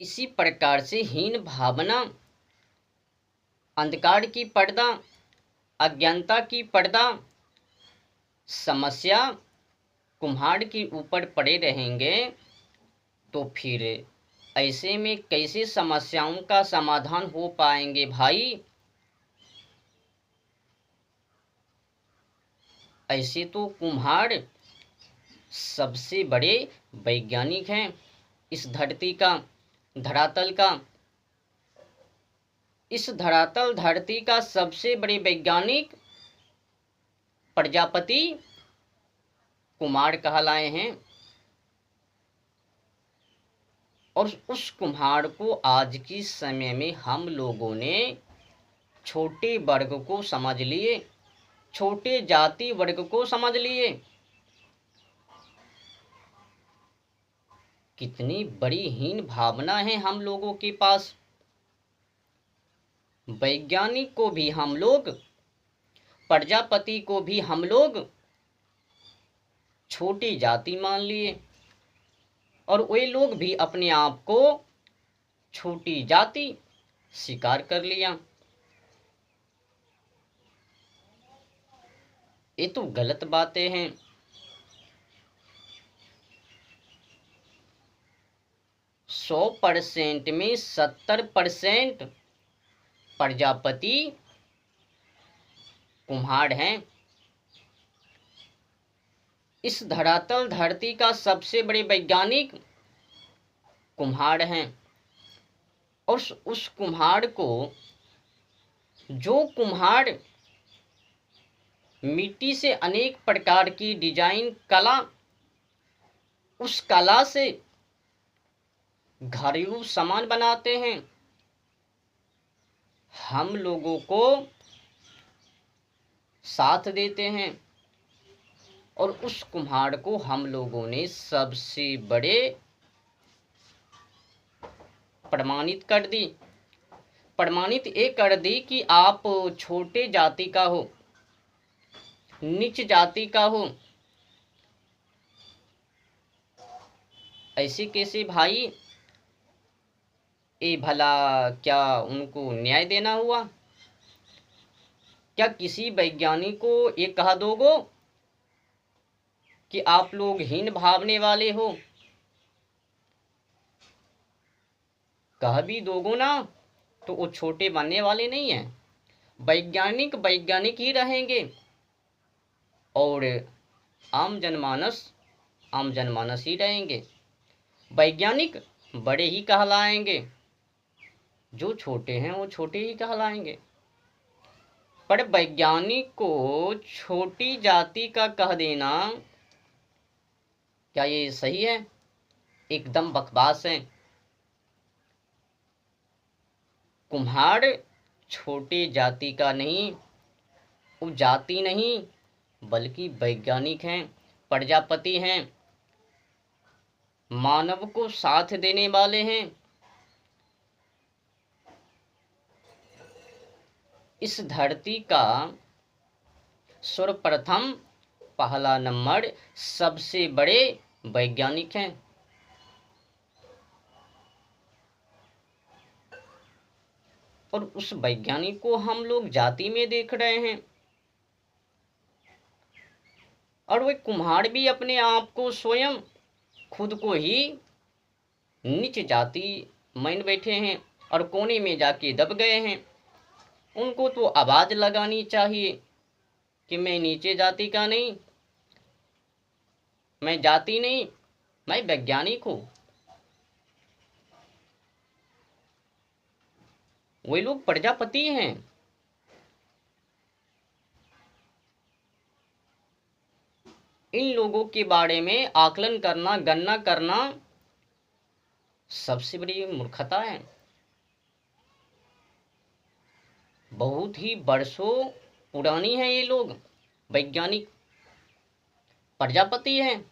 इसी प्रकार से हीन भावना, अंधकार की पर्दा, अज्ञानता की पर्दा, समस्या कुम्हाड़ के ऊपर पड़े रहेंगे तो फिर ऐसे में कैसे समस्याओं का समाधान हो पाएंगे भाई। ऐसे तो कुम्हाड़ सबसे बड़े वैज्ञानिक हैं इस धरती का, धरातल का। इस धरातल धरती का सबसे बड़े वैज्ञानिक प्रजापति कुम्हाड़ कहलाए हैं। और उस कुम्हाड़ को आज के समय में हम लोगों ने छोटे वर्ग को समझ लिए, छोटे जाति वर्ग को समझ लिए। कितनी बड़ी हीन भावना है हम लोगों के पास। वैज्ञानिक को भी हम लोग, प्रजापति को भी हम लोग छोटी जाति मान लिए और वे लोग भी अपने आप को छोटी जाति स्वीकार कर लिया। ये तो गलत बातें हैं। 100% में 70% प्रजापति कुम्हाड़ हैं। इस धरातल धरती का सबसे बड़े वैज्ञानिक कुम्हाड़ हैं। और उस कुम्हाड़ को, जो कुम्हाड़ मिट्टी से अनेक प्रकार की डिजाइन कला, उस कला से घरेलू सामान बनाते हैं, हम लोगों को साथ देते हैं और उस कुम्हाड़ को हम लोगों ने सबसे बड़े प्रमाणित कर दी। प्रमाणित ये कर दी कि आप छोटे जाति का हो, नीच जाति का हो। ऐसे कैसे भाई? ये भला क्या उनको न्याय देना हुआ? क्या किसी वैज्ञानिक को ये कहा दोगो कि आप लोग हीन भावने वाले हो? कह भी दोगो ना तो वो छोटे बनने वाले नहीं हैं। वैज्ञानिक वैज्ञानिक ही रहेंगे और आम जनमानस ही रहेंगे। वैज्ञानिक बड़े ही कहलाएंगे, जो छोटे हैं वो छोटे ही कहलाएंगे। पर वैज्ञानिक को छोटी जाति का कह देना, क्या ये सही है? एकदम बकवास है। कुम्हाड़ छोटे जाति का नहीं, वो जाति नहीं बल्कि वैज्ञानिक हैं, प्रजापति हैं, मानव को साथ देने वाले हैं। इस धरती का सर्वप्रथम पहला नंबर सबसे बड़े वैज्ञानिक हैं। और उस वैज्ञानिक को हम लोग जाति में देख रहे हैं। और वे कुम्हाड़ भी अपने आप को स्वयं खुद को ही नीच जाति मान बैठे हैं और कोने में जाके दब गए हैं। उनको तो आवाज लगानी चाहिए कि मैं नीचे जाति का नहीं, मैं जाति नहीं, मैं वैज्ञानिक हूं। वे लोग प्रजापति हैं। इन लोगों के बारे में आकलन करना, गणना करना सबसे बड़ी मूर्खता है। बहुत ही वर्षों पुरानी है ये लोग, वैज्ञानिक प्रजापति हैं।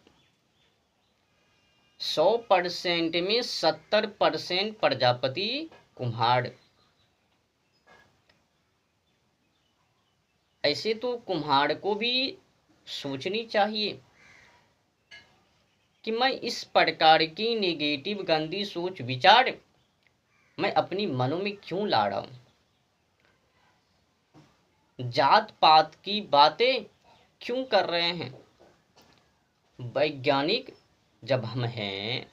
100% में 70% प्रजापति कुम्हाड़। ऐसे तो कुम्हाड़ को भी सोचनी चाहिए कि मैं इस प्रकार की नेगेटिव गंदी सोच विचार मैं अपनी मनो में क्यों ला रहा हूँ? जात पात की बातें क्यों कर रहे हैं? वैज्ञानिक जब हम हैं,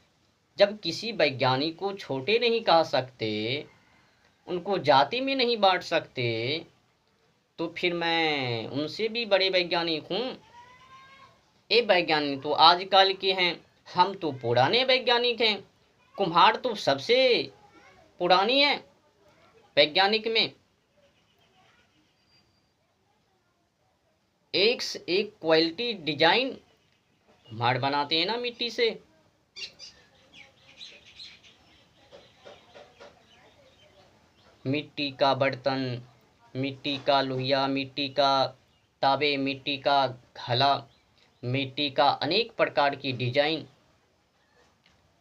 जब किसी वैज्ञानिक को छोटे नहीं कह सकते, उनको जाति में नहीं बांट सकते, तो फिर मैं उनसे भी बड़े वैज्ञानिक हूँ। ये वैज्ञानिक तो आजकल के हैं, हम तो पुराने वैज्ञानिक हैं। कुम्हार तो सबसे पुरानी है वैज्ञानिक में। एक से एक क्वालिटी डिजाइन कुम्हार बनाते हैं ना मिट्टी से। मिट्टी का बर्तन, मिट्टी का लोहिया, मिट्टी का तावे, मिट्टी का घड़ा, मिट्टी का अनेक प्रकार की डिजाइन,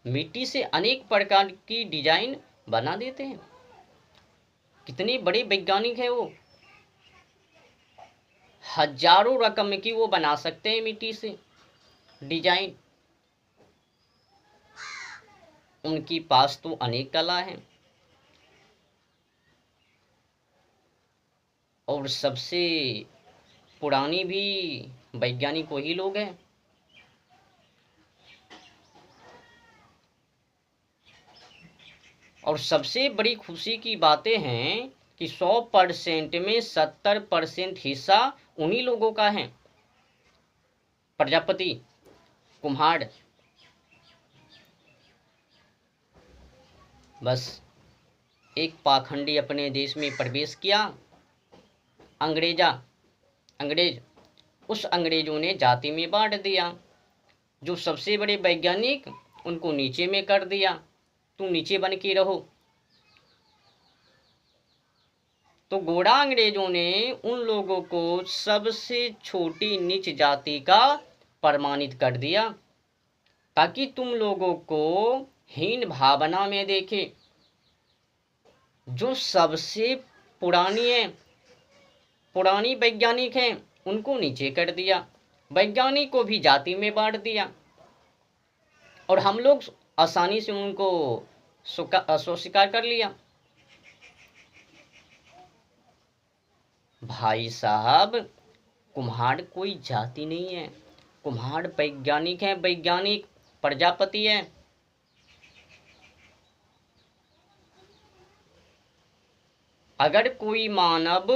मिट्टी से अनेक प्रकार की डिजाइन बना देते हैं। कितने बड़े वैज्ञानिक हैं वो, हजारों रकम की वो बना सकते हैं मिट्टी से डिजाइन। उनकी पास तो अनेक कला है। और सबसे पुरानी भी वैज्ञानिक वही लोग हैं। और सबसे बड़ी खुशी की बातें हैं कि 100% में 70% हिस्सा उन्हीं लोगों का है। प्रजापति, कुम्हार, बस एक पाखंडी अपने देश में प्रवेश किया, अंग्रेज। उस अंग्रेजों ने जाति में बांट दिया। जो सबसे बड़े वैज्ञानिक, उनको नीचे में कर दिया, तुम नीचे बन के रहो। तो गोरा अंग्रेजों ने उन लोगों को सबसे छोटी नीच जाति का प्रमाणित कर दिया, ताकि तुम लोगों को हीन भावना में देखे। जो सबसे पुरानी वैज्ञानिक हैं, उनको नीचे कर दिया, वैज्ञानिक को भी जाति में बांट दिया, और हम लोग आसानी से उनको स्वीकार कर लिया। भाई साहब, कुम्हार कोई जाति नहीं है, कुम्हार वैज्ञानिक है, वैज्ञानिक प्रजापति है। अगर कोई मानव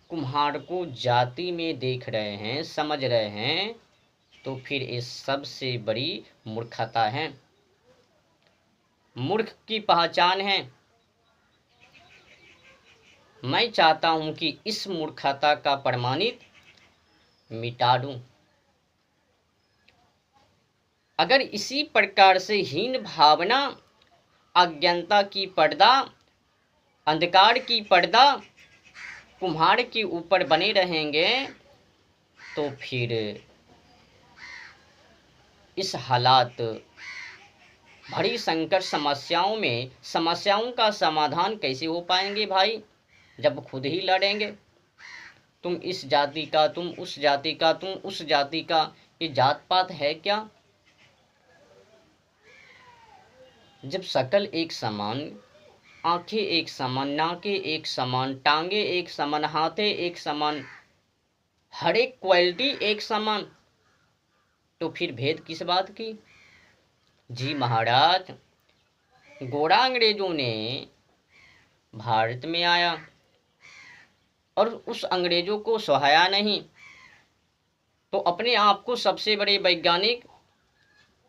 कुम्हार को जाति में देख रहे हैं, समझ रहे हैं, तो फिर ये सबसे बड़ी मूर्खता है। मूर्ख की पहचान है। मैं चाहता हूं कि इस मूर्खता का प्रमाणित मिटा दूं। अगर इसी प्रकार से हीन भावना, अज्ञानता की पर्दा, अंधकार की पर्दा कुम्हार के ऊपर बने रहेंगे, तो फिर इस हालात भरी संकट समस्याओं का समाधान कैसे हो पाएंगे भाई, जब खुद ही लड़ेंगे। तुम इस जाति का, तुम उस जाति का, तुम उस जाति का, ये जात पात है क्या? जब शकल एक समान, आंखें एक समान, नाकें एक समान, टांगे एक समान, हाथे एक समान, हर एक क्वालिटी एक समान, तो फिर भेद किस बात की? जी महाराज, गोरा अंग्रेजों ने भारत में आया और उस अंग्रेजों को सहाया नहीं, तो अपने आप को सबसे बड़े वैज्ञानिक,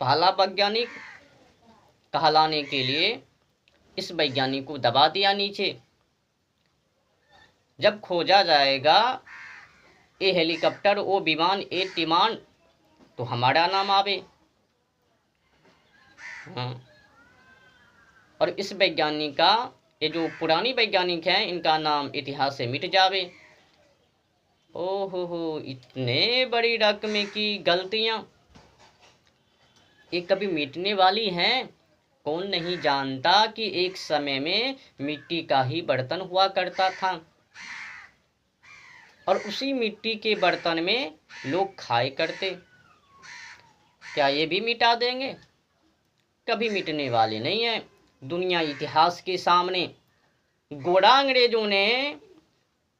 पहला वैज्ञानिक कहलाने के लिए इस वैज्ञानिक को दबा दिया नीचे। जब खोजा जाएगा ये हेलीकॉप्टर, वो विमान, ये टिमान, तो हमारा नाम आवे। हाँ। और इस वैज्ञानिक का, ये जो पुरानी वैज्ञानिक हैं, इनका नाम इतिहास से मिट जावे। ओहो, इतने बड़ी रकम की गलतियां ये कभी मिटने वाली हैं? कौन नहीं जानता कि एक समय में मिट्टी का ही बर्तन हुआ करता था, और उसी मिट्टी के बर्तन में लोग खाए करते। क्या ये भी मिटा देंगे? कभी मिटने वाले नहीं है। दुनिया इतिहास के सामने गोरा अंग्रेजों ने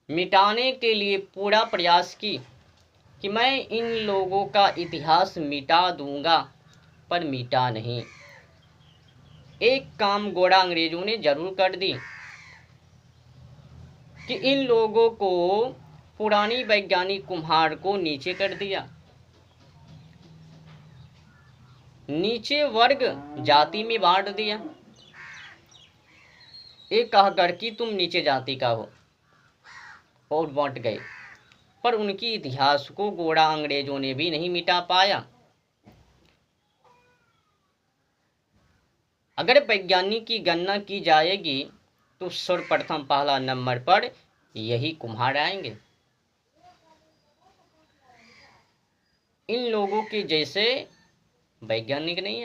मिटाने के लिए पूरा प्रयास की कि मैं इन लोगों का इतिहास मिटा दूंगा, पर मिटा नहीं। एक काम गोरा अंग्रेजों ने जरूर कर दी कि इन लोगों को, पुरानी वैज्ञानिक कुम्हार को नीचे कर दिया। नीचे वर्ग जाति में बांट दिया, एक कहकर कि तुम नीचे जाति का हो, और बांट गए। पर उनकी इतिहास को गोरा अंग्रेजों ने भी नहीं मिटा पाया। अगर वैज्ञानिक की गणना की जाएगी तो सर्वप्रथम पहला नंबर पर यही कुम्हार आएंगे। इन लोगों के जैसे वैज्ञानिक नहीं है।